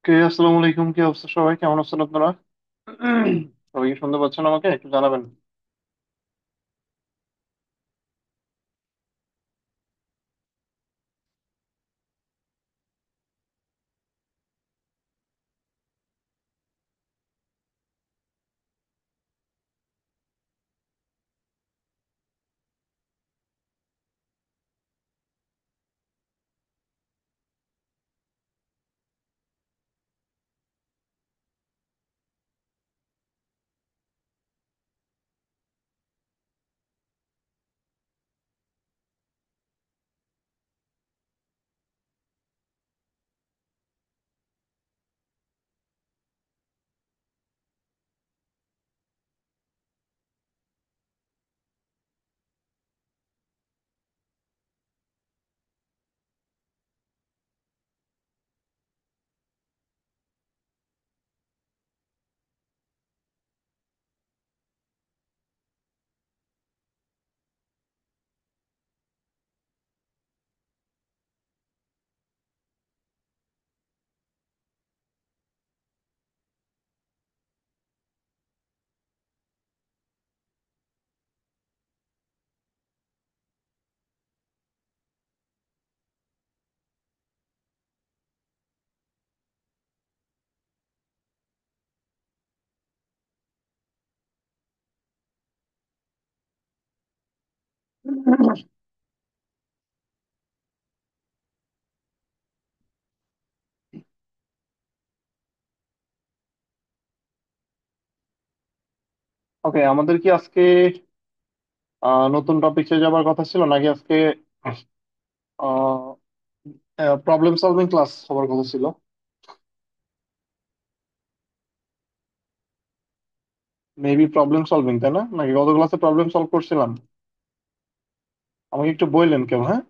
আসসালামু আলাইকুম। কি অবস্থা? সবাই কেমন আছেন আপনারা? সবাই কি শুনতে পাচ্ছেন? আমাকে একটু জানাবেন। ওকে, আমাদের কি আজকে নতুন টপিকে যাবার কথা ছিল, নাকি আজকে প্রবলেম সলভিং ক্লাস হবার কথা ছিল? মেবি প্রবলেম সলভিং, তাই না? নাকি গত ক্লাসে প্রবলেম সলভ করছিলাম? আমাকে একটু বললেন কেউ, হ্যাঁ?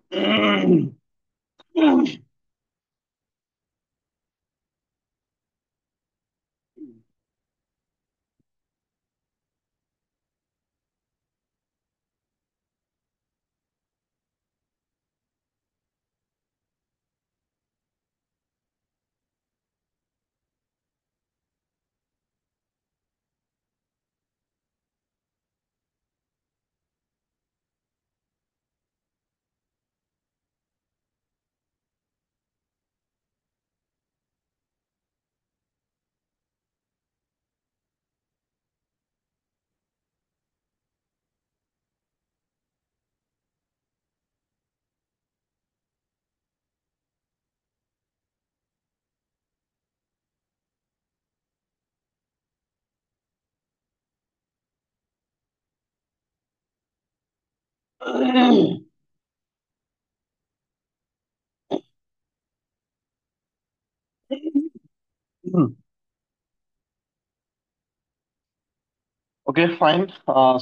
ওকে, ফাইন।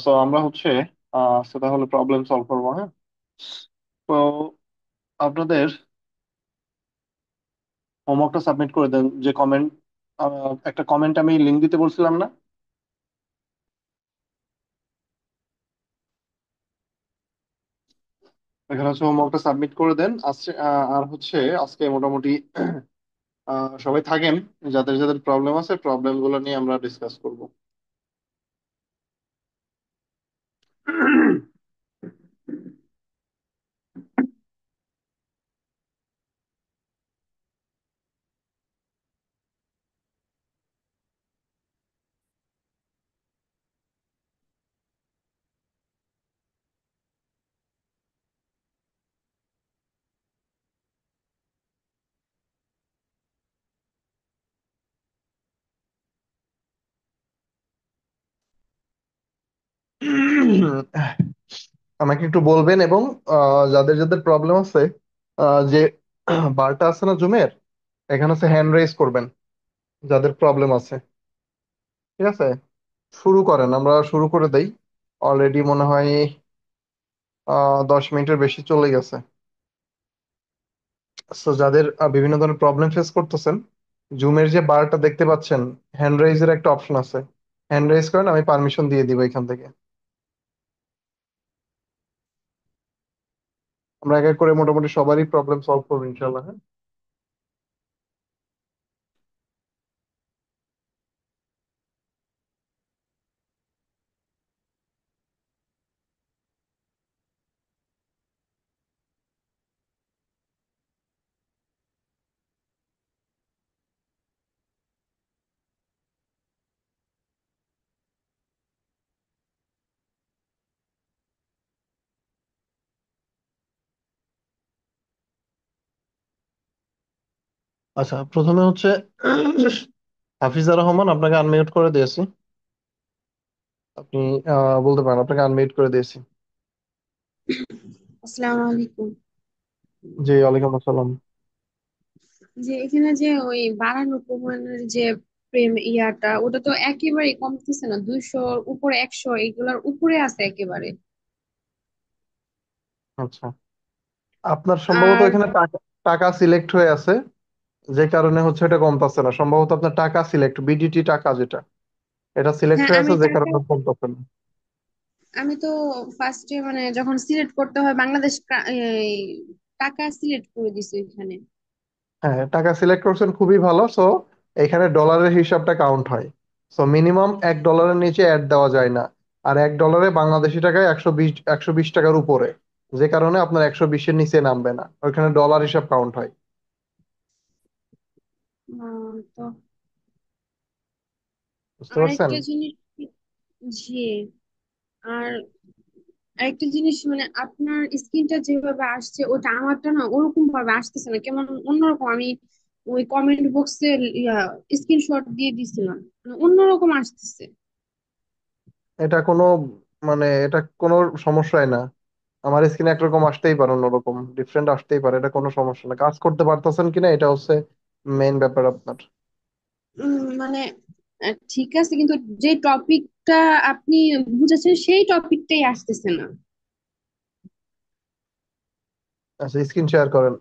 সো আমরা হচ্ছে সেটা হলো প্রবলেম সলভ করবো, হ্যাঁ? তো আপনাদের হোমওয়ার্কটা সাবমিট করে দেন। যে কমেন্ট, একটা কমেন্ট আমি লিঙ্ক দিতে বলছিলাম না? এখানে হচ্ছে হোমওয়ার্কটা সাবমিট করে দেন। আজকে আর হচ্ছে আজকে মোটামুটি সবাই থাকেন। যাদের যাদের প্রবলেম আছে, প্রবলেম গুলো নিয়ে আমরা ডিসকাস করব। আমাকে একটু বলবেন, এবং যাদের যাদের প্রবলেম আছে, যে বারটা আছে না জুমের, এখানে হচ্ছে হ্যান্ড রেজ করবেন যাদের প্রবলেম আছে। ঠিক আছে, শুরু করেন, আমরা শুরু করে দেই। অলরেডি মনে হয় 10 মিনিটের বেশি চলে গেছে। সো যাদের বিভিন্ন ধরনের প্রবলেম ফেস করতেছেন, জুমের যে বারটা দেখতে পাচ্ছেন, হ্যান্ড রাইজের একটা অপশন আছে। হ্যান্ড রাইজ করেন, আমি পারমিশন দিয়ে দিব এখান থেকে। আমরা এক এক করে মোটামুটি সবারই প্রবলেম সলভ করবো ইনশাল্লাহ, হ্যাঁ? আচ্ছা, প্রথমে হচ্ছে হাফিজা রহমান, আপনাকে আনমিউট করে দিয়েছি। আপনি বলতে পারেন, আপনাকে আনমিউট করে দিয়েছি। আসসালামু আলাইকুম। জি, ওয়ালাইকুম আসসালাম। যে এখানে যে ওই বাড়ানো কমানোর যে প্রেম ইয়াটা ওটা তো একেবারে কমতেছে না, 200 উপরে, 100 এগুলোর উপরে আছে একেবারে। আচ্ছা, আপনার সম্ভবত আর এখানে টাকা টাকা সিলেক্ট হয়ে আছে, যে কারণে হচ্ছে এটা কমতাছে না। সম্ভবত আপনার টাকা সিলেক্ট, বিডিটি টাকা যেটা, এটা সিলেক্ট হ্যাঁ, হয়ে আমি আছে, যে টাকা, কারণে কমতাছে না। আমি তো ফার্স্টে মানে যখন সিলেক্ট করতে হয় বাংলাদেশ এই টাকা সিলেক্ট করে দিছি এখানে। হ্যাঁ, টাকা সিলেক্ট করছেন, খুবই ভালো। সো এখানে ডলারের হিসাবটা কাউন্ট হয়। সো মিনিমাম $1 নিচে অ্যাড দেওয়া যায় না। আর $1 বাংলাদেশি টাকায় 120 টাকার উপরে, যে কারণে আপনার 120-এর নিচে নামবে না, ওইখানে ডলার হিসাব কাউন্ট হয়। তো বুঝতে পারছেন? আরেকটা জিনিস, জি, আর আরেকটা জিনিস মানে আপনার স্কিনটা যেভাবে আসছে ওটা আমারটা না ওরকম ভাবে আসতেছে না, কেমন অন্যরকম। আমি ওই কমেন্ট বক্সে স্ক্রিনশট দিয়ে দিছিলাম, মানে অন্যরকম আসতেছে। এটা কোনো এটা কোনো সমস্যাই না। আমার স্কিনে একরকম আসতেই পারে, অন্যরকম ডিফারেন্ট আসতেই পারে, এটা কোনো সমস্যা না। কাজ করতে পারতেছেন কিনা, এটা হচ্ছে মেইন ব্যাপার আপনার। মানে ঠিক আছে, কিন্তু যে টপিকটা আপনি বুঝেছেন সেই টপিকটাই আসতেছে না। আচ্ছা, স্ক্রিন শেয়ার করেন।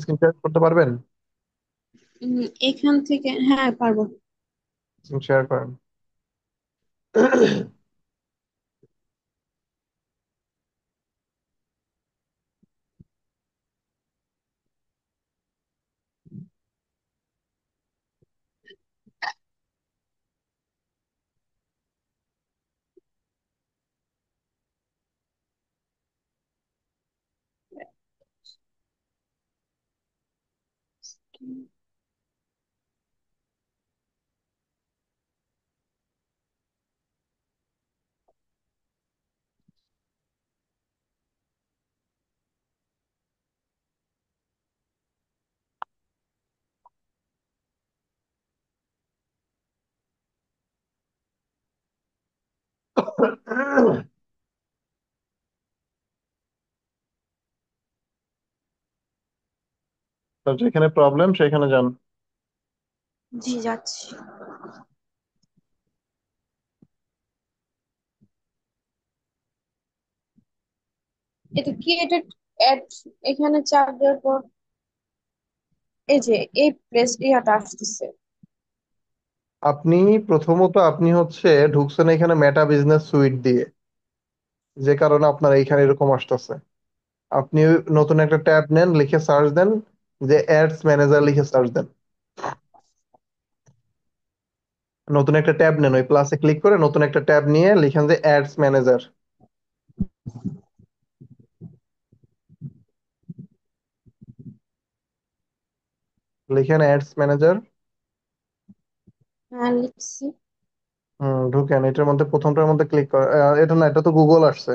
স্ক্রিন শেয়ার করতে পারবেন? এখান থেকে হ্যাঁ পারবো। স্ক্রিন শেয়ার করেন। তো যেখানে প্রবলেম সেখানে যান। জি যাচ্ছি। এটা কি, এটা অ্যাড, এখানে চাপ দেওয়ার পর এই যে এই প্লেস ইয়াটা আসতেছে। আপনি প্রথমত আপনি হচ্ছে ঢুকছেন এখানে মেটা বিজনেস সুইট দিয়ে, যে কারণে আপনার এইখানে এরকম আসতেছে। আপনি নতুন একটা ট্যাব নেন, লিখে সার্চ দেন, যে অ্যাডস ম্যানেজার লিখে সার্চ দেন। নতুন একটা ট্যাব নেন, ওই প্লাসে ক্লিক করে নতুন একটা ট্যাব নিয়ে লিখেন যে অ্যাডস ম্যানেজার। লিখেন অ্যাডস ম্যানেজার। হ্যাঁ লিখছি। ঢুকেন, এটার মধ্যে প্রথমটার মধ্যে ক্লিক করে, এটা না, এটা তো গুগল আসছে।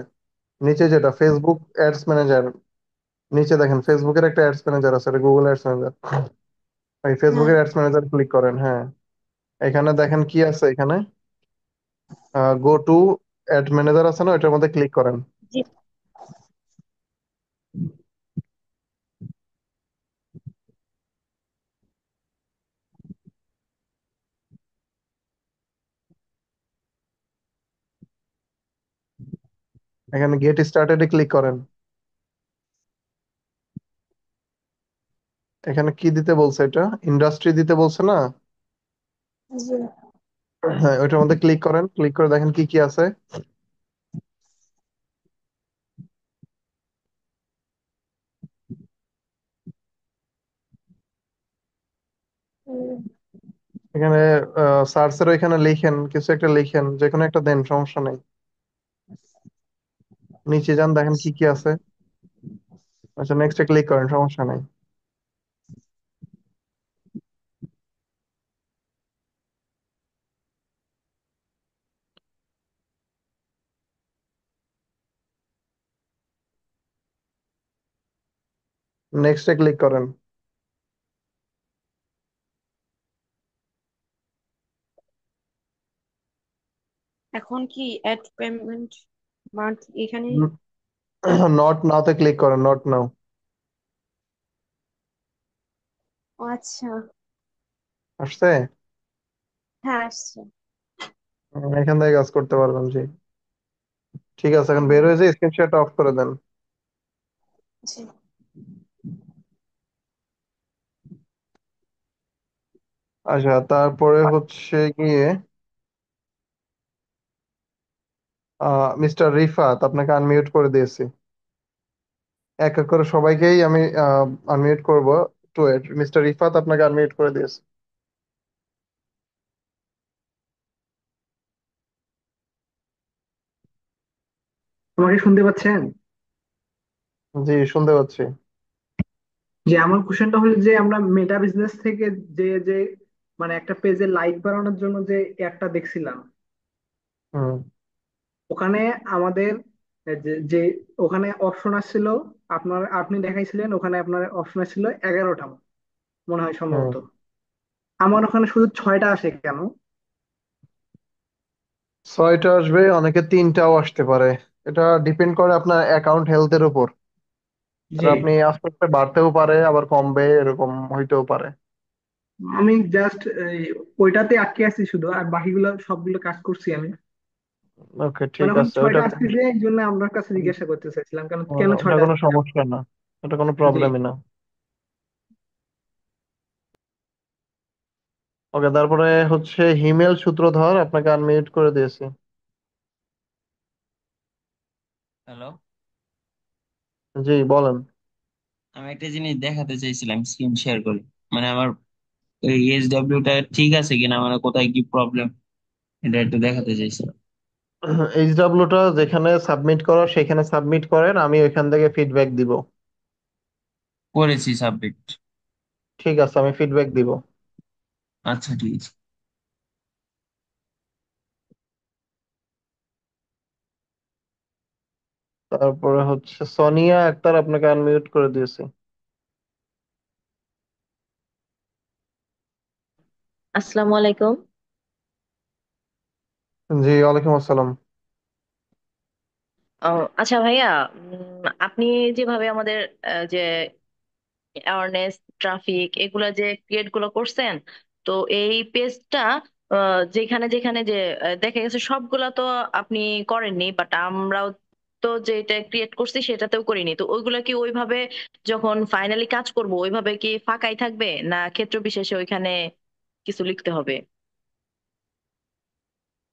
নিচে যেটা ফেসবুক অ্যাডস ম্যানেজার, নিচে দেখেন ফেসবুকের একটা অ্যাডস ম্যানেজার আছে, এটা গুগল অ্যাডস ম্যানেজার। এই হ্যাঁ। ফেসবুকের অ্যাডস ম্যানেজার ক্লিক করেন, হ্যাঁ। এখানে দেখেন কি আছে, এখানে গো টু অ্যাড ম্যানেজার আছে না, এটার মধ্যে ক্লিক করেন। জি। এখানে গেট স্টার্টেড ক্লিক করেন। এখানে কি দিতে বলছে, এটা ইন্ডাস্ট্রি দিতে বলছে না? জি। হ্যাঁ, ওইটার মধ্যে ক্লিক করেন, ক্লিক করে দেখেন কি কি আছে। উম, এখানে সার্চের ওইখানে লিখেন, কিছু একটা লিখেন, যে কোনো একটা দেন, সমস্যা নেই। নিচে যান, দেখেন কি কি আছে। আচ্ছা, নেক্সটে ক্লিক করেন, সমস্যা নেই। নেক্সটে ক্লিক করেন। এখন কি অ্যাড পেমেন্ট মান্থ এখানে? নট নাওতে ক্লিক করেন, নট নাও। ও আচ্ছা। আসছে? হ্যাঁ আসছে। এখান থেকে কাজ করতে পারবেন, জি। ঠিক আছে, এখন বের ও হয়েছে, স্ক্রিনশট অফ করে দেন। জি। আচ্ছা, তারপরে হচ্ছে গিয়ে মিস্টার রিফাত, আপনাকে আনমিউট করে দিয়েছি। এক এক করে সবাইকেই আমি আনমিউট করব। টু এট, মিস্টার রিফাত আপনাকে আনমিউট করে দিয়েছি। আমাকে শুনতে পাচ্ছেন? জি, শুনতে পাচ্ছি। যে আমার কোশ্চেনটা হলো যে আমরা মেটা বিজনেস থেকে যে মানে একটা পেজে লাইক বাড়ানোর জন্য যে অ্যাডটা দেখছিলাম, হুম। ওখানে আমাদের যে ওখানে অপশন আসছিল, আপনি দেখাইছিলেন ওখানে আপনার অপশন আসছিল 11টা মনে হয় হুম। সম্ভবত। আমার ওখানে শুধু 6টা আসে কেন? ছয়টা আসবে, অনেকে তিনটাও আসতে পারে। এটা ডিপেন্ড করে আপনার অ্যাকাউন্ট হেলথের উপর। জি। এটা আপনি আস্তে আস্তে বাড়তেও পারে, আবার কমবে, এরকম হইতেও পারে। আমি জাস্ট ওইটাতে আটকে আছি শুধু, আর বাকিগুলো সবগুলো কাজ করছি আমি। ওকে, মানে ঠিক ওখানে আছে, ওইটা 6টা আসতেছে, এই জন্য আপনার কাছে জিজ্ঞাসা করতে চাইছিলাম কেন কেন ওটা 6টা কোনো আসছে। সমস্যা না, এটা কোনো জি। প্রবলেমই না। ওকে, তারপরে হচ্ছে হিমেল সূত্রধর, আপনাকে আনমিউট করে দিয়েছি। হ্যালো। জি, বলেন। আমি একটা জিনিস দেখাতে চাইছিলাম স্ক্রিন শেয়ার করে। মানে আমার এইচডব্লিউটা ঠিক আছে কিনা, মানে কোথায় কি প্রবলেম, এটা একটু দেখাতে চাইছিলাম। এইচডাব্লিউটা যেখানে সাবমিট করার সেখানে সাবমিট করেন, আমি ওইখান থেকে ফিডব্যাক দিব। করেছি সাবমিট। ঠিক আছে, আমি ফিডব্যাক দিব। আচ্ছা ঠিক আছে। তারপরে হচ্ছে সোনিয়া আক্তার, আপনাকে আনমিউট করে দিয়েছি। আসসালামু আলাইকুম। জি, ওয়ালাইকুম আসসালাম। আচ্ছা ভাইয়া, আপনি যেভাবে আমাদের যে অ্যাওয়ারনেস, ট্রাফিক এগুলা যে ক্রিয়েট গুলো করছেন, তো এই পেজটা যেখানে যেখানে যে দেখা গেছে সবগুলা তো আপনি করেননি, বাট আমরাও তো যেটা ক্রিয়েট করছি সেটাতেও করিনি, তো ওইগুলা কি ওইভাবে যখন ফাইনালি কাজ করব ওইভাবে কি ফাঁকাই থাকবে, না ক্ষেত্র বিশেষে ওইখানে কিছু লিখতে হবে?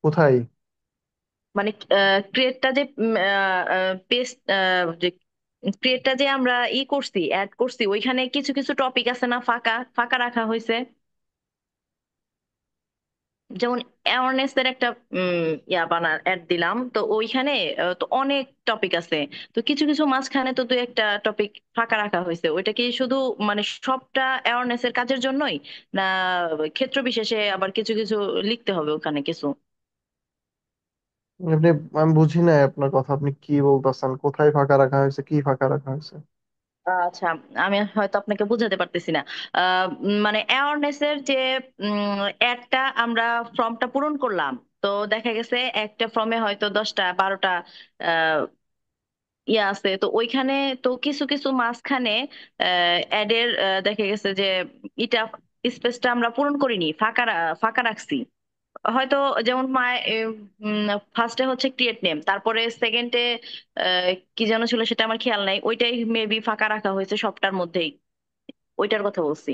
কোথায়? মানে ক্রিয়েটটা যে পেজ যে ক্রিয়েটটা যে আমরা করছি, অ্যাড করছি, ওইখানে কিছু কিছু টপিক আছে না ফাঁকা ফাঁকা রাখা হয়েছে। যেমন অ্যাওয়ারনেস এর একটা অ্যাড দিলাম, তো ওইখানে তো অনেক টপিক আছে, তো কিছু কিছু মাঝখানে তো দুই একটা টপিক ফাঁকা রাখা হয়েছে, ওইটা কি শুধু মানে সবটা অ্যাওয়ারনেস এর কাজের জন্যই, না ক্ষেত্র বিশেষে আবার কিছু কিছু লিখতে হবে ওখানে কিছু? আপনি, আমি বুঝি না আপনার কথা, আপনি কি বলতেছেন? কোথায় ফাঁকা রাখা হয়েছে, কি ফাঁকা রাখা হয়েছে? আচ্ছা, আমি হয়তো আপনাকে বোঝাতে পারতেছি না। মানে অ্যাওয়ারনেস এর যে অ্যাডটা আমরা ফর্মটা পূরণ করলাম, তো দেখা গেছে একটা ফর্মে হয়তো 10টা 12টা ইয়ে আছে, তো ওইখানে তো কিছু কিছু মাঝখানে অ্যাডের দেখা গেছে যে এটা স্পেসটা আমরা পূরণ করিনি, ফাঁকা রাখছি হয়তো। যেমন ফার্স্টে হচ্ছে ক্রিয়েট নেম, তারপরে সেকেন্ডে কি যেন ছিল সেটা আমার খেয়াল নাই, ওইটাই মেবি ফাঁকা রাখা হয়েছে সবটার মধ্যেই, ওইটার কথা বলছি।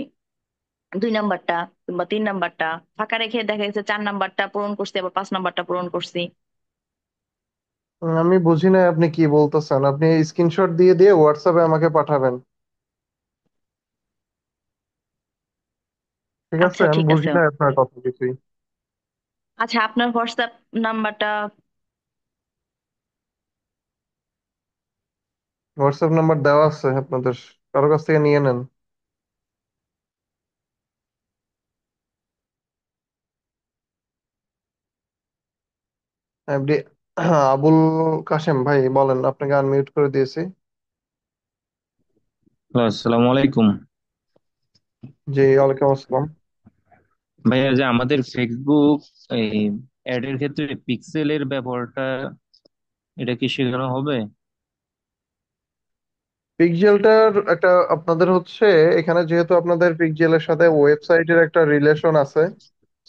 2 নাম্বারটা কিংবা 3 নাম্বারটা ফাঁকা রেখে দেখা গেছে 4 নাম্বারটা পূরণ করছি, আবার 5 নাম্বারটা পূরণ করছি। আমি বুঝি না আপনি কি বলতেছেন। আপনি স্ক্রিনশট দিয়ে দিয়ে হোয়াটসঅ্যাপে আমাকে পাঠাবেন, ঠিক আছে? আচ্ছা আমি ঠিক বুঝি আছে। না আপনার কথা কিছুই। আচ্ছা, আপনার হোয়াটসঅ্যাপ নাম্বারটা? হোয়াটসঅ্যাপ নাম্বার দেওয়া আছে আপনাদের, কারো কাছ থেকে নিয়ে নেন। আপনি আবুল কাশেম ভাই, বলেন, আপনাকে আনমিউট করে দিয়েছি। হ্যালো, আসসালামু আলাইকুম। জি, ওয়ালাইকুম আসসালাম। ভাইয়া, যে আমাদের ফেসবুক এই অ্যাড এর ক্ষেত্রে পিক্সেলের ব্যবহারটা, এটা কি শেখানো হবে? পিক্সেলটার একটা আপনাদের হচ্ছে এখানে যেহেতু আপনাদের পিক্সেলের সাথে ওয়েবসাইটের একটা রিলেশন আছে,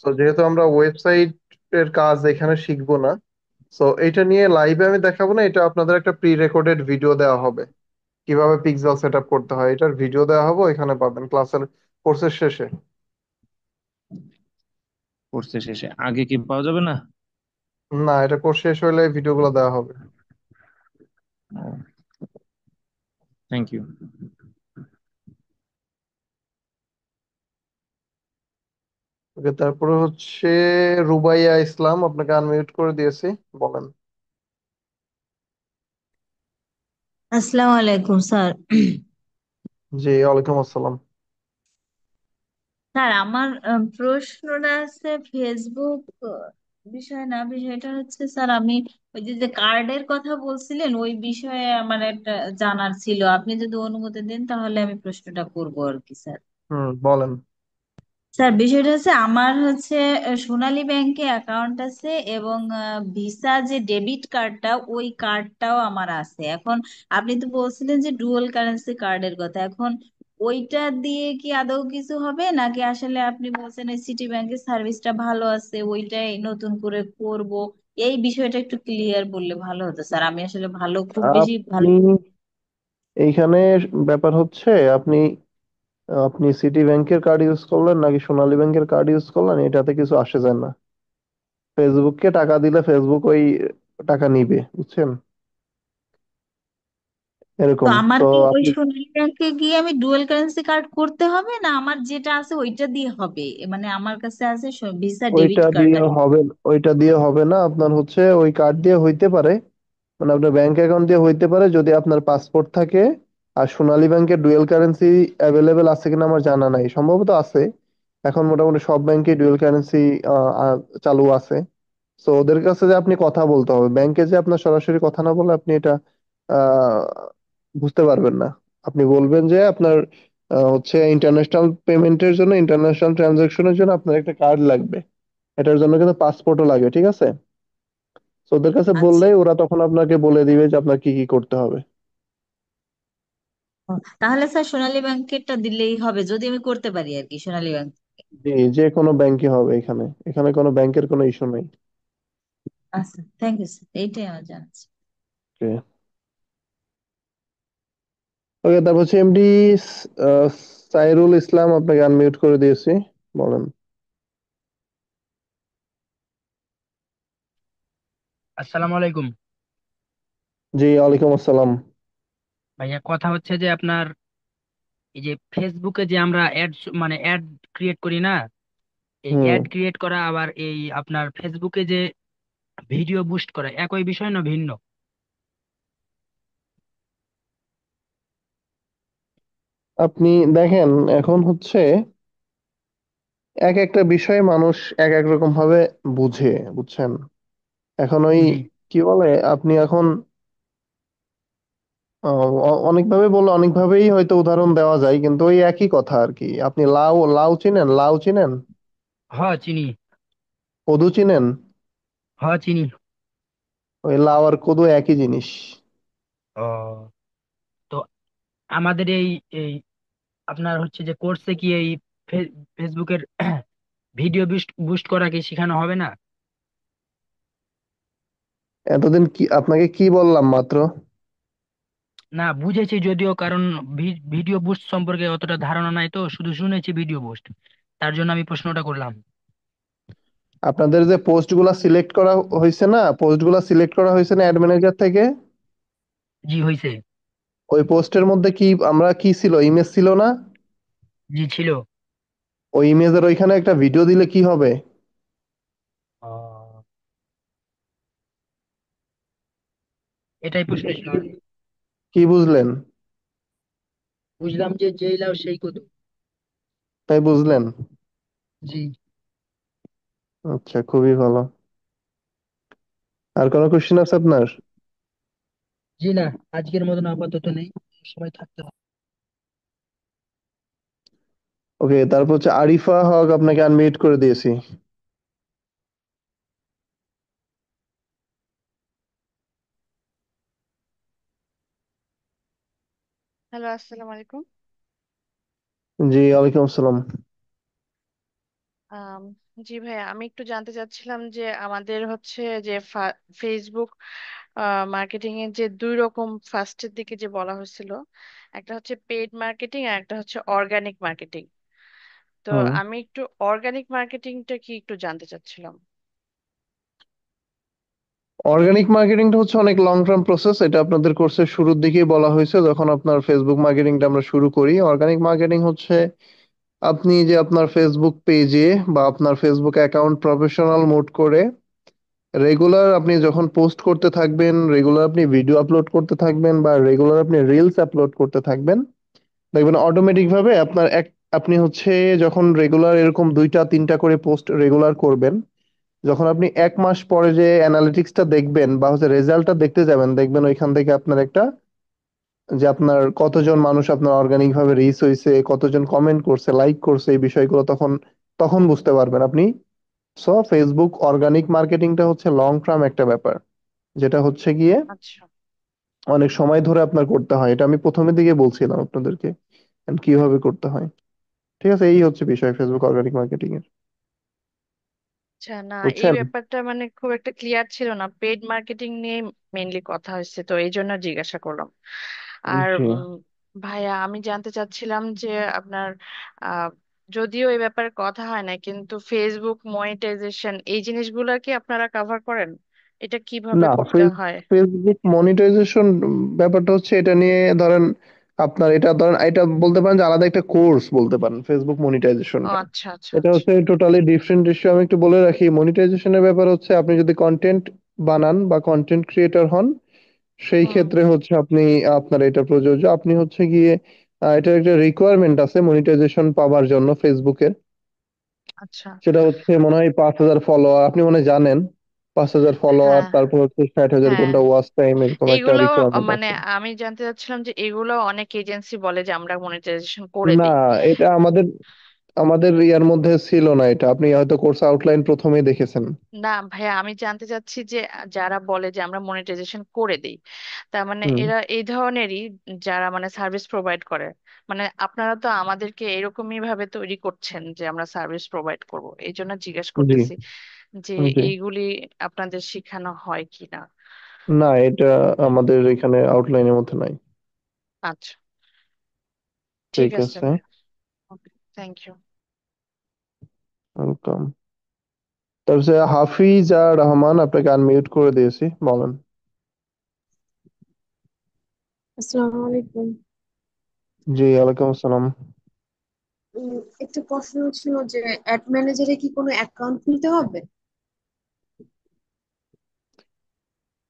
তো যেহেতু আমরা ওয়েবসাইটের কাজ এখানে শিখবো না, তো এটা নিয়ে লাইভে আমি দেখাবো না, এটা আপনাদের একটা প্রি রেকর্ডেড ভিডিও দেওয়া হবে কিভাবে পিক্সেল সেট আপ করতে হয়, এটার ভিডিও দেওয়া হবে, এখানে পাবেন ক্লাসের কোর্সের শেষে। কোর্সের শেষে আগে কি পাওয়া যাবে না? না, এটা কোর্স শেষ হলে ভিডিওগুলো দেওয়া হবে। Thank you. ওকে, তারপরে হচ্ছে রুবাইয়া ইসলাম, আপনাকে আনমিউট করে দিয়েছি, বলেন। আসসালামু আলাইকুম স্যার। জি, ওয়ালাইকুম আসসালাম। স্যার আমার প্রশ্নটা আছে ফেসবুক বিষয় না, বিষয়টা হচ্ছে স্যার আমি ওই যে যে কার্ডের কথা বলছিলেন ওই বিষয়ে আমার একটা জানার ছিল, আপনি যদি অনুমতি দেন তাহলে আমি প্রশ্নটা করবো আর কি স্যার। হুম, বলেন। স্যার বিষয়টা হচ্ছে আমার হচ্ছে সোনালী ব্যাংকে অ্যাকাউন্ট আছে এবং ভিসা যে ডেবিট কার্ডটা ওই কার্ডটাও আমার আছে। এখন আপনি তো বলছিলেন যে ডুয়াল কারেন্সি কার্ডের কথা, এখন ওইটা দিয়ে কি আদৌ কিছু হবে নাকি আসলে আপনি বলছেন এই সিটি ব্যাংকের সার্ভিসটা ভালো আছে ওইটাই নতুন করে করব? এই বিষয়টা একটু ক্লিয়ার বললে ভালো হতো স্যার, আমি আসলে ভালো খুব বেশি ভালো। আপনি এইখানে ব্যাপার হচ্ছে আপনি আপনি সিটি ব্যাংকের কার্ড ইউজ করলেন নাকি সোনালী ব্যাংকের কার্ড ইউজ করলেন, এটাতে কিছু আসে যায় না। ফেসবুককে টাকা দিলে ফেসবুক ওই টাকা নিবে, বুঝছেন, তো এরকম আমার তো কি ওই আপনি। সোনালী ব্যাংকে গিয়ে আমি ডুয়াল কারেন্সি কার্ড করতে হবে না আমার যেটা আছে ওইটা দিয়ে হবে? মানে আমার কাছে আছে ভিসা ডেবিট ওইটা কার্ড। দিয়ে হবে, ওইটা দিয়ে হবে না, আপনার হচ্ছে ওই কার্ড দিয়ে হইতে পারে, মানে আপনার ব্যাংক অ্যাকাউন্ট দিয়ে হইতে পারে যদি আপনার পাসপোর্ট থাকে। আর সোনালী ব্যাংকের ডুয়েল কারেন্সি অ্যাভেলেবেল আছে কিনা আমার জানা নাই, সম্ভবত আছে। এখন মোটামুটি সব ব্যাংকে ডুয়েল কারেন্সি চালু আছে। তো ওদের কাছে যে আপনি কথা বলতে হবে, ব্যাংকে যে আপনার সরাসরি কথা না বলে আপনি এটা আহ বুঝতে পারবেন না। আপনি বলবেন যে আপনার হচ্ছে ইন্টারন্যাশনাল পেমেন্টের জন্য, ইন্টারন্যাশনাল ট্রানজাকশনের জন্য আপনার একটা কার্ড লাগবে। এটার জন্য কিন্তু পাসপোর্টও লাগে, ঠিক আছে? তো ওদের কাছে আচ্ছা। বললেই ওরা তখন আপনাকে বলে দিবে যে আপনার কি কি করতে হবে। ও, তাহলে স্যার সোনালী ব্যাংকেরটা দিলেই হবে যদি আমি করতে পারি আর কি সোনালী ব্যাংক। জি, যে কোনো ব্যাংকে হবে, এখানে এখানে কোনো ব্যাংকের কোনো ইস্যু নেই। আচ্ছা, থ্যাংক ইউ স্যার, এইটাই আমার জানা ছিল। ওকে। ওকে, তারপর হচ্ছে এমডি সাইরুল ইসলাম, আপনাকে আনমিউট করে দিয়েছি, বলেন। আসসালামু আলাইকুম। জি, ওয়ালাইকুম আসসালাম। ভাইয়া, কথা হচ্ছে যে আপনার এই যে ফেসবুকে যে আমরা অ্যাড, মানে অ্যাড ক্রিয়েট করি না, এই হুম। অ্যাড ক্রিয়েট করা আবার এই আপনার ফেসবুকে যে ভিডিও বুস্ট করা একই বিষয় না ভিন্ন? আপনি দেখেন, এখন হচ্ছে এক একটা বিষয়ে মানুষ এক এক রকম ভাবে বুঝে, বুঝছেন। এখন ওই জি। কি বলে, আপনি এখন অনেকভাবে বললে অনেকভাবেই হয়তো উদাহরণ দেওয়া যায়, কিন্তু ওই একই কথা আর কি। আপনি লাউ লাউ চিনেন, লাউ চিনেন, হ্যাঁ চিনি। কদু চিনেন? হ্যাঁ চিনি। ওই লাউ আর কদু একই জিনিস। ও, তো আমাদের এই এই আপনার হচ্ছে যে কোর্সে কি এই ফেসবুকের ভিডিও বুস্ট বুস্ট করা কি শেখানো হবে না? এতদিন কি আপনাকে কি বললাম মাত্র? না, বুঝেছি যদিও, কারণ ভিডিও বুস্ট সম্পর্কে অতটা ধারণা নাই, তো শুধু শুনেছি ভিডিও বুস্ট, তার জন্য আমি প্রশ্নটা করলাম। আপনাদের যে পোস্ট গুলা সিলেক্ট করা হয়েছে না, পোস্ট গুলা সিলেক্ট করা হয়েছে না অ্যাড ম্যানেজার থেকে, জি হয়েছে। ওই পোস্টের মধ্যে কি আমরা কি ছিল, ইমেজ ছিল না? জি ছিল। ওই ইমেজের ওইখানে একটা ভিডিও দিলে কি হবে? আহ, এটাই প্রশ্ন ছিল আর কি। কি বুঝলেন? বুঝলাম যে যেই লাও সেই কদু। তাই বুঝলেন? জি। আচ্ছা, খুবই ভালো। আর কোনো কোশ্চেন আছে আপনার? জি না, আজকের মতন আপাতত নেই, সময় থাকতে হবে। ওকে, তারপর হচ্ছে আরিফা হক, আপনাকে আনমিউট করে দিয়েছি। হ্যালো, আসসালামু আলাইকুম। জি, ওয়ালাইকুম আসসালাম। আম, জি ভাইয়া, আমি একটু জানতে চাচ্ছিলাম যে আমাদের হচ্ছে যে ফেসবুক মার্কেটিং এর যে দুই রকম ফার্স্টের দিকে যে বলা হয়েছিল, একটা হচ্ছে পেইড মার্কেটিং আর একটা হচ্ছে অর্গানিক মার্কেটিং। তো হুম। আমি একটু অর্গানিক মার্কেটিংটা কি একটু জানতে চাচ্ছিলাম। অর্গানিক মার্কেটিংটা হচ্ছে অনেক লং টার্ম প্রসেস। এটা আপনাদের কোর্সের শুরুর দিকেই বলা হয়েছে যখন আপনার ফেসবুক মার্কেটিংটা আমরা শুরু করি। অর্গানিক মার্কেটিং হচ্ছে আপনি যে আপনার ফেসবুক পেজে বা আপনার ফেসবুক অ্যাকাউন্ট প্রফেশনাল মোড করে রেগুলার আপনি যখন পোস্ট করতে থাকবেন, রেগুলার আপনি ভিডিও আপলোড করতে থাকবেন বা রেগুলার আপনি রিলস আপলোড করতে থাকবেন, দেখবেন অটোমেটিক ভাবে আপনার আপনি হচ্ছে যখন রেগুলার এরকম 2টা 3টা করে পোস্ট রেগুলার করবেন, যখন আপনি 1 মাস পরে যে অ্যানালিটিক্সটা দেখবেন বা হচ্ছে রেজাল্টটা দেখতে যাবেন, দেখবেন ওইখান থেকে আপনার একটা যে আপনার কতজন মানুষ আপনার অর্গানিক ভাবে রিচ হয়েছে, কতজন কমেন্ট করছে, লাইক করছে, এই বিষয়গুলো তখন তখন বুঝতে পারবেন আপনি। সো ফেসবুক অর্গানিক মার্কেটিংটা হচ্ছে লং টার্ম একটা ব্যাপার, যেটা হচ্ছে গিয়ে আচ্ছা। অনেক সময় ধরে আপনার করতে হয়। এটা আমি প্রথমের দিকে বলছিলাম আপনাদেরকে and কিভাবে করতে হয়। ঠিক আছে, এই হচ্ছে বিষয় ফেসবুক অর্গানিক মার্কেটিং এর। আচ্ছা, না এই বুঝছেন? ব্যাপারটা মানে খুব একটা ক্লিয়ার ছিল না, পেড মার্কেটিং নিয়ে মেইনলি কথা হচ্ছে, তো এই জন্য জিজ্ঞাসা করলাম। আর জি। ভাইয়া, আমি জানতে চাচ্ছিলাম যে আপনার আহ, যদিও এই ব্যাপারে কথা হয় না, কিন্তু ফেসবুক মনিটাইজেশন এই জিনিসগুলা কি আপনারা কভার করেন? এটা কিভাবে না, করতে হয়? ফেসবুক মনিটাইজেশন ব্যাপারটা হচ্ছে এটা নিয়ে ধরেন আপনার এটা ধরেন এটা বলতে পারেন যে আলাদা একটা কোর্স বলতে পারেন ফেসবুক ও মনিটাইজেশনটা। আচ্ছা আচ্ছা এটা আচ্ছা। হচ্ছে টোটালি ডিফারেন্ট ইস্যু। আমি একটু বলে রাখি, মনিটাইজেশনের ব্যাপার হচ্ছে আপনি যদি কন্টেন্ট বানান বা কন্টেন্ট ক্রিয়েটর হন, সেই হুম। ক্ষেত্রে হচ্ছে আপনি আপনার এটা প্রযোজ্য। আপনি হচ্ছে গিয়ে এটার একটা রিকোয়ারমেন্ট আছে মনিটাইজেশন পাওয়ার জন্য ফেসবুকের। আচ্ছা। সেটা হচ্ছে মনে হয় 5,000 ফলোয়ার, আপনি মনে হয় জানেন। 5,000 ফলোয়ার, হ্যাঁ তারপর হচ্ছে 60,000 হ্যাঁ, ঘন্টা ওয়াচ টাইম, এরকম একটা এগুলো রিকোয়ারমেন্ট মানে আছে। আমি জানতে চাচ্ছিলাম যে এগুলো অনেক এজেন্সি বলে যে আমরা মনিটাইজেশন করে না, দিই। এটা আমাদের আমাদের ইয়ার মধ্যে ছিল না। এটা আপনি হয়তো কোর্স আউটলাইন প্রথমেই দেখেছেন। না ভাইয়া, আমি জানতে চাচ্ছি যে যারা বলে যে আমরা মনিটাইজেশন করে দিই, তার মানে হুম। এরা এই ধরনেরই, যারা মানে সার্ভিস প্রোভাইড করে। মানে আপনারা তো আমাদেরকে এরকমই ভাবে তৈরি করছেন যে আমরা সার্ভিস প্রোভাইড করব, এই জন্য জিজ্ঞেস জি। করতেছি যে জি। এইগুলি আপনাদের শেখানো হয় কিনা। না, এটা আমাদের এখানে আউটলাইনের মধ্যে নাই। আচ্ছা, ঠিক ঠিক আছে আছে। ভাইয়া। ওকে, থ্যাংক ইউ। ওয়েলকাম। তারপরে হাফিজা রহমান, আপনাকে আনমিউট করে দিয়েছি, বলেন। আসসালামু আলাইকুম। জি, ওয়ালাইকুম আসসালাম। একটা প্রশ্ন ছিল যে অ্যাড ম্যানেজারে কি কোনো অ্যাকাউন্ট খুলতে হবে?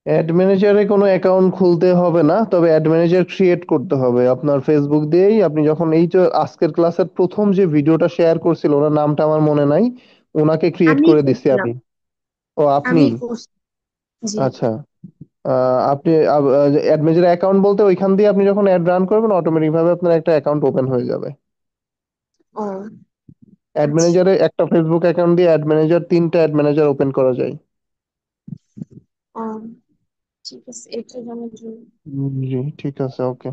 অ্যাড ম্যানেজারে কোনো অ্যাকাউন্ট খুলতে হবে না, তবে অ্যাড ম্যানেজার ক্রিয়েট করতে হবে আপনার ফেসবুক দিয়েই। আপনি যখন এই যে আজকের ক্লাসের প্রথম যে ভিডিওটা শেয়ার করছিল, ওনার নামটা আমার মনে নাই, ওনাকে ক্রিয়েট আমি করে দিছি করছিলাম। আমি। ও, আপনি? আমি করছি। জি। আচ্ছা। আপনি অ্যাড ম্যানেজার অ্যাকাউন্ট বলতে ওইখান দিয়ে আপনি যখন অ্যাড রান করবেন অটোমেটিক ভাবে আপনার একটা অ্যাকাউন্ট ওপেন হয়ে যাবে। ও অ্যাড আচ্ছা। ম্যানেজারে একটা ফেসবুক অ্যাকাউন্ট দিয়ে অ্যাড ম্যানেজার 3টা অ্যাড ম্যানেজার ওপেন করা যায়। ও ঠিক আছে, এটা জানার জন্য। জি, ঠিক আছে, ওকে।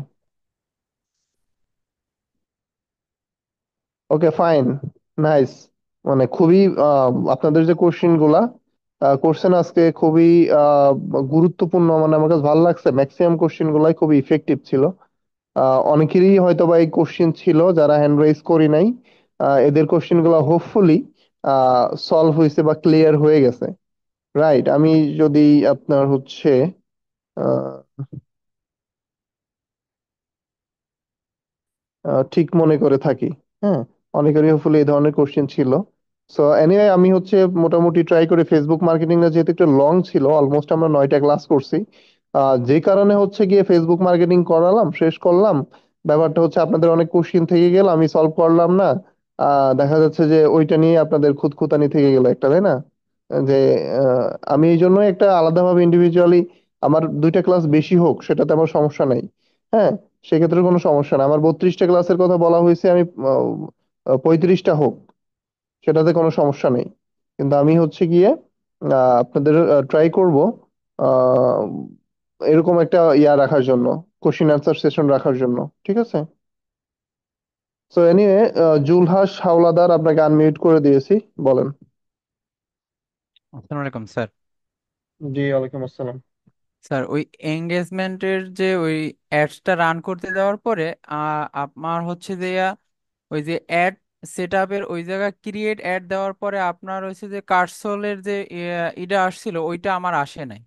ওকে, ফাইন, নাইস। মানে খুবই আপনাদের যে কোশ্চেন গুলা করছেন আজকে খুবই আহ, গুরুত্বপূর্ণ। মানে আমার কাছে ভালো লাগছে, ম্যাক্সিমাম কোশ্চেন গুলাই খুবই ইফেক্টিভ ছিল। অনেকেরই হয়তো বা এই কোশ্চেন ছিল যারা হ্যান্ড রাইজ করি নাই। এদের কোশ্চেন গুলো হোপফুলি সলভ হয়েছে বা ক্লিয়ার হয়ে গেছে। রাইট। আমি যদি আপনার হচ্ছে ঠিক মনে করে থাকি। হ্যাঁ, অনেকেরই হোপফুলি এই ধরনের কোশ্চেন ছিল। সো এনিওয়ে, আমি হচ্ছে মোটামুটি ট্রাই করে ফেসবুক মার্কেটিংটা যেহেতু একটু লং ছিল, অলমোস্ট আমরা 9টা ক্লাস করছি। যে কারণে হচ্ছে গিয়ে ফেসবুক মার্কেটিং করালাম, শেষ করলাম। ব্যাপারটা হচ্ছে আপনাদের অনেক কোশ্চেন থেকে গেল, আমি সলভ করলাম না। দেখা যাচ্ছে যে ওইটা নিয়ে আপনাদের খুঁতখুঁতানি থেকে গেল একটা, তাই না? যে আমি এই জন্য একটা আলাদাভাবে ইন্ডিভিজুয়ালি আমার 2টা ক্লাস বেশি হোক সেটাতে আমার সমস্যা নাই। হ্যাঁ, সেক্ষেত্রে কোনো সমস্যা না। আমার 32টা ক্লাসের কথা বলা হয়েছে, আমি 35টা হোক, সেটাতে কোনো সমস্যা নেই। কিন্তু আমি হচ্ছে গিয়ে আপনাদের ট্রাই করব আহ, এরকম একটা রাখার জন্য, কোশ্চিন অ্যান্সার সেশন রাখার জন্য। ঠিক আছে? সো এনিওয়ে, জুলহাস হাওলাদার, আপনাকে আনমিউট করে দিয়েছি, বলেন। আসসালামু আলাইকুম স্যার। জি, ওয়ালাইকুম আসসালাম। স্যার ওই এঙ্গেজমেন্টের যে ওই অ্যাডসটা রান করতে দেওয়ার পরে আপনার হচ্ছে যে ওই যে অ্যাড সেট আপের ওই জায়গায় ক্রিয়েট অ্যাড দেওয়ার পরে আপনার হচ্ছে যে কার্সলের যে ইটা আসছিল ওইটা আমার আসে নাই।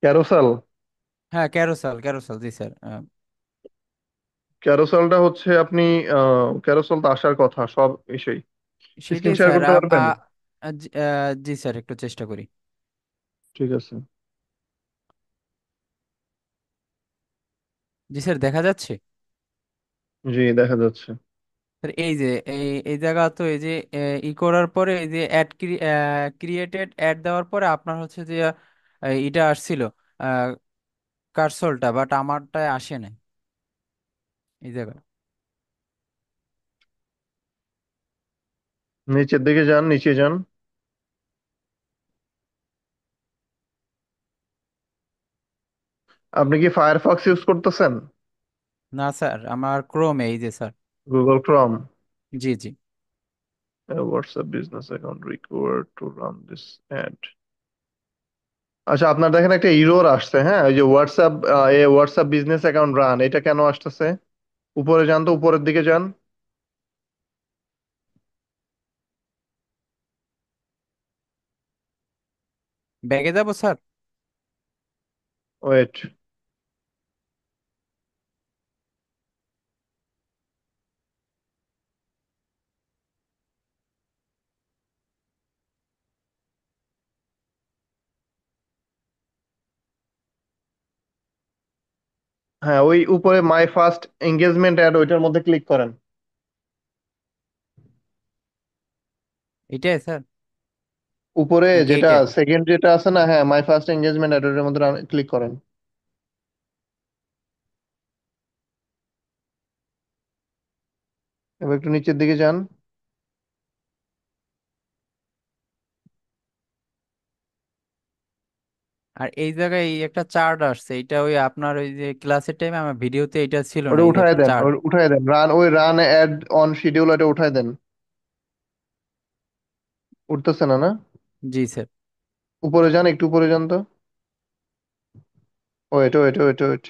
ক্যারোসেল? হ্যাঁ, ক্যারোসেল ক্যারোসেল, জি স্যার। ক্যারোসেলটা হচ্ছে আপনি, ক্যারোসেল তো আসার কথা সব এসেই। স্ক্রিন সেটাই শেয়ার স্যার। করতে পারবেন? জি স্যার, একটু চেষ্টা করি। ঠিক আছে। জি স্যার, দেখা যাচ্ছে। জি, দেখা যাচ্ছে। স্যার এই যে এই এই জায়গা তো এই যে ই করার পরে এই যে অ্যাড ক্রিয়েটেড অ্যাড দেওয়ার পরে আপনার হচ্ছে যে এটা আসছিল কার্সলটা, বাট আমারটায় আসে নাই এই জায়গায়। নিচের দিকে যান, নিচে যান। আপনি কি ফায়ারফক্স ইউজ করতেছেন? না স্যার, আমার ক্রোমে এই যে স্যার। Google Chrome? জি জি। WhatsApp business account required to run this ad. আচ্ছা, আপনার দেখেন একটা ইরর আসছে, হ্যাঁ, ওই যে WhatsApp, WhatsApp business account run, এটা কেন আসতেছে? উপরে যান তো, উপরের দিকে যান। ব্যাগে যাবো স্যার। ওয়েট। হ্যাঁ, ওই উপরে মাই ফার্স্ট এঙ্গেজমেন্ট অ্যাড, ওইটার মধ্যে ক্লিক করেন। এটাই স্যার। উপরে নাকি যেটা এইটা? সেকেন্ড যেটা আছে না, হ্যাঁ, মাই ফার্স্ট এঙ্গেজমেন্ট অ্যাড, ওইটার মধ্যে ক্লিক করেন। এবার একটু নিচের দিকে যান। আর এই জায়গায় এই একটা চার্ট আসছে, এটা ওই আপনার ওই যে ক্লাসের টাইমে আমার ভিডিওতে এটা ছিল না, ওটা এই যে উঠায় একটা দেন, চার্ট। ওই উঠায় দেন, রান অ্যাড অন শিডিউল, এটা উঠায় দেন। উঠতেছে না, না? জি স্যার। উপরে যান, একটু উপরে যান তো। Wait wait wait wait.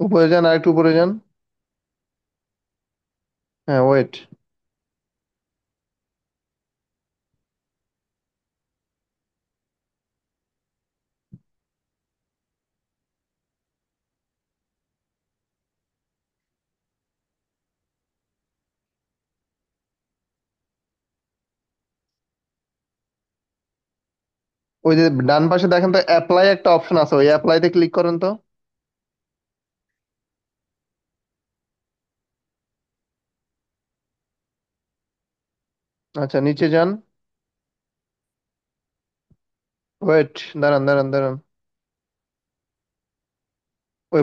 উপরে যান, আর একটু উপরে যান। হ্যাঁ, ওয়েট। ওই যে ডান পাশে দেখেন তো, অ্যাপ্লাই একটা অপশন আছে, ওই অ্যাপ্লাইতে ক্লিক করেন তো। আচ্ছা, নিচে যান। ওয়েট, দাঁড়ান দাঁড়ান দাঁড়ান। ওই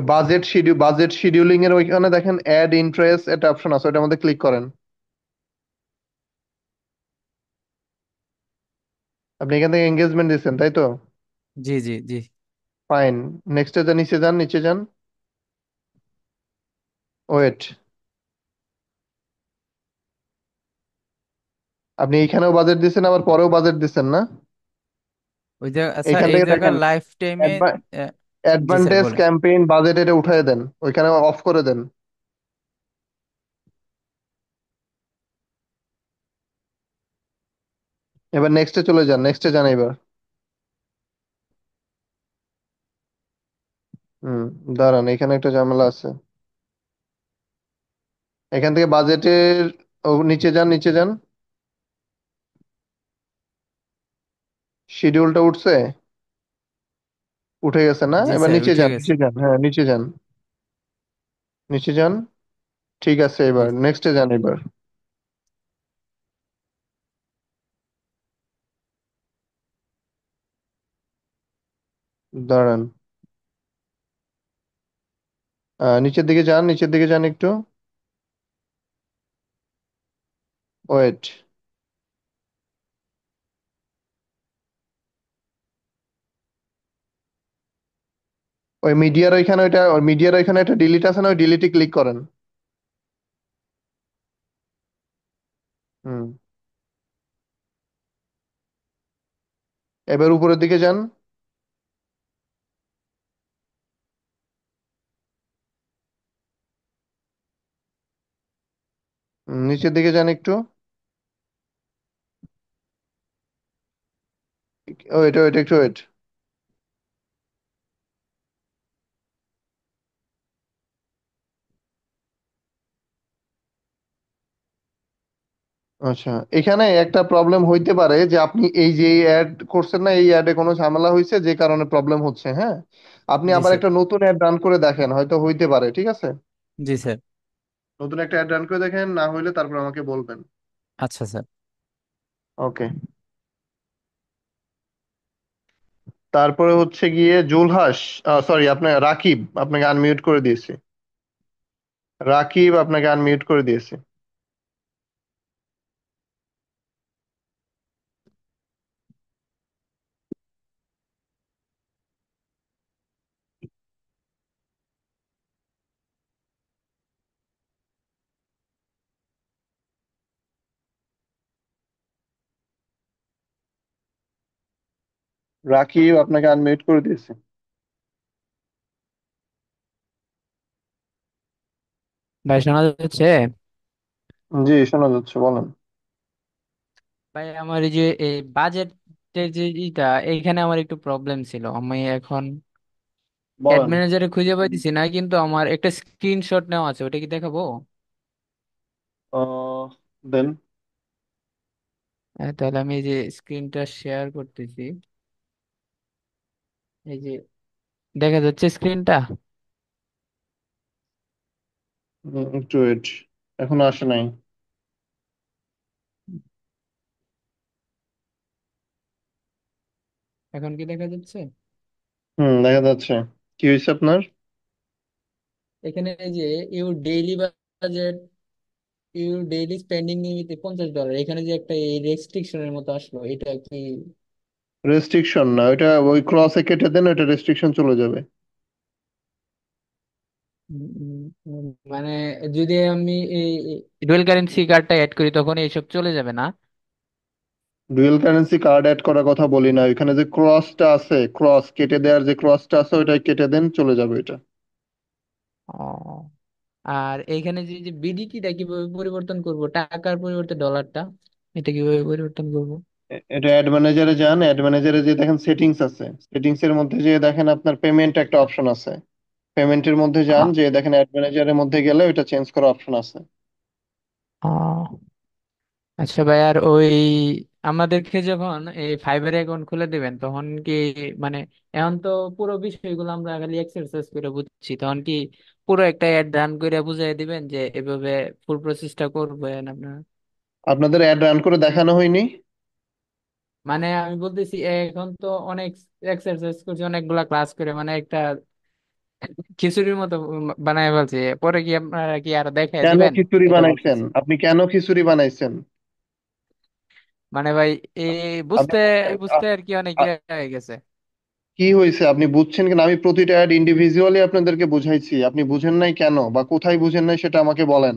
বাজেট শিডিউলিং এর ওইখানে দেখেন অ্যাড ইন্টারেস্ট একটা অপশন আছে, ওটার মধ্যে ক্লিক করেন। আপনি এখান থেকে এঙ্গেজমেন্ট দিচ্ছেন, তাই তো? জি জি জি। ফাইন। নেক্সটে যান, নিচে যান, নিচে যান। ওয়েট। আপনি এইখানেও বাজেট দিচ্ছেন, আবার পরেও বাজেট দিচ্ছেন না? ওই জায়গা স্যার, এইখান এই থেকে জায়গার দেখেন লাইফ টাইমে। জি স্যার, অ্যাডভান্টেজ বলেন। ক্যাম্পেইন বাজেট, এটা উঠায় দেন, ওইখানে অফ করে দেন। এবার নেক্সটে চলে যান, নেক্সটে যান এবার। হুম, দাঁড়ান, এখানে একটা ঝামেলা আছে। এখান থেকে বাজেটের নিচে যান, নিচে যান। শিডিউলটা উঠছে? উঠে গেছে না? জি এবার স্যার, নিচে উঠে যান, গেছে। নিচে যান, হ্যাঁ, নিচে যান, নিচে যান। ঠিক আছে, জি। এবার নেক্সটে যান এবার। দাঁড়ান, নিচের দিকে যান, নিচের দিকে যান একটু। ওয়েট। ওই মিডিয়ার ওইখানে, ওইটা মিডিয়ার ওইখানে একটা ডিলিট আছে না, ওই ডিলিটে ক্লিক করেন। হুম। এবার উপরের দিকে যান। নিচের দিকে যান একটু। ওয়েট ওয়েট একটু ওয়েট। আচ্ছা, এখানে একটা প্রবলেম হইতে পারে যে আপনি এই যে অ্যাড করছেন না, এই অ্যাডে কোনো ঝামেলা হয়েছে যে কারণে প্রবলেম হচ্ছে। হ্যাঁ, আপনি জি আবার স্যার। একটা নতুন অ্যাড রান করে দেখেন, হয়তো হইতে পারে। ঠিক আছে, জি স্যার। নতুন একটা অ্যাড রান করে দেখেন, না হইলে তারপর আমাকে বলবেন। আচ্ছা স্যার। ওকে। তারপরে হচ্ছে গিয়ে জুলহাস, সরি, আপনার রাকিব, আপনাকে আনমিউট করে দিয়েছি। রাকিব, আপনাকে আনমিউট করে দিয়েছি। রাকিব, আপনাকে আনমিউট করে দিয়েছি। ভাই শোনা যাচ্ছে? জি, শোনা যাচ্ছে, বলেন। ভাই আমার এই যে এই বাজেটের যে ইটা, এইখানে আমার একটু প্রবলেম ছিল। আমি এখন অ্যাড বলেন। ম্যানেজারে খুঁজে পাইতেছি না, কিন্তু আমার একটা স্ক্রিনশট নেওয়া আছে, ওটা কি দেখাবো? দেন। তাহলে আমি এই যে স্ক্রিনটা শেয়ার করতেছি। এই যে দেখা যাচ্ছে স্ক্রিনটা। একটু ওয়েট, এখনো আসে নাই। এখন কি দেখা যাচ্ছে? দেখা যাচ্ছে। কি হয়েছে আপনার? এখানে এই যে your daily budget, your daily spending limit $50, এখানে যে একটা এই রেস্ট্রিকশনের মতো আসলো, এটা কি? রেস্ট্রিকশন না, ওইটা ওই ক্রসে কেটে দেন, ওইটা রেস্ট্রিকশন চলে যাবে। মানে যদি আমি এই ডুয়াল কারেন্সি কার্ডটা অ্যাড করি তখন এইসব চলে যাবে না? ডুয়েল কারেন্সি কার্ড অ্যাড করার কথা বলি না, ওইখানে যে ক্রসটা আছে, ক্রস কেটে দেওয়ার যে ক্রসটা আছে, ওইটা কেটে দেন, চলে যাবে এটা। ও, আর এইখানে যে যে বিডিটিটা কিভাবে পরিবর্তন করব, টাকার পরিবর্তে ডলারটা, এটা কিভাবে পরিবর্তন করব? এটা অ্যাড ম্যানেজারে যান, অ্যাড ম্যানেজারে যে দেখেন সেটিংস আছে, সেটিংস এর মধ্যে যে দেখেন আপনার পেমেন্ট একটা অপশন আছে, পেমেন্টের মধ্যে যান, আ- যে দেখেন অ্যাড ম্যানেজারের মধ্যে গেলে ওইটা চেঞ্জ করার অপশন আছে। ও, আচ্ছা ভাই, আর ওই আমাদেরকে যখন এই ফাইবার অ্যাকাউন্ট খুলে দিবেন তখন কি, মানে এখন তো পুরো বিষয়গুলো আমরা খালি এক্সারসাইজ করে বুঝছি, তখন কি পুরো একটা অ্যাড রান করে বুঝিয়ে দিবেন যে এভাবে ফুল প্রসেসটা করবেন আপনারা? আপনাদের অ্যাড রান করে দেখানো হয়নি? মানে আমি বলতেছি এখন তো অনেক এক্সারসাইজ করছি, অনেকগুলা ক্লাস করে, মানে একটা খিচুড়ির মতো বানায় ফেলছি, পরে কি আপনারা কি আর দেখায় কেন দিবেন? খিচুড়ি এটা বানাইছেন? বলতেছি। আপনি কেন খিচুড়ি বানাইছেন? মানে ভাই এই আপনি বুঝতে আ- বুঝতে আর কি অনেক আ- ইয়ে হয়ে গেছে। কি হয়েছে আপনি বুঝছেন কিনা? আমি প্রতিটা অ্যাড ইন্ডিভিজুয়ালি আপনাদেরকে বুঝাইছি, আপনি বুঝেন নাই কেন, বা কোথায় বুঝেন নাই সেটা আমাকে বলেন।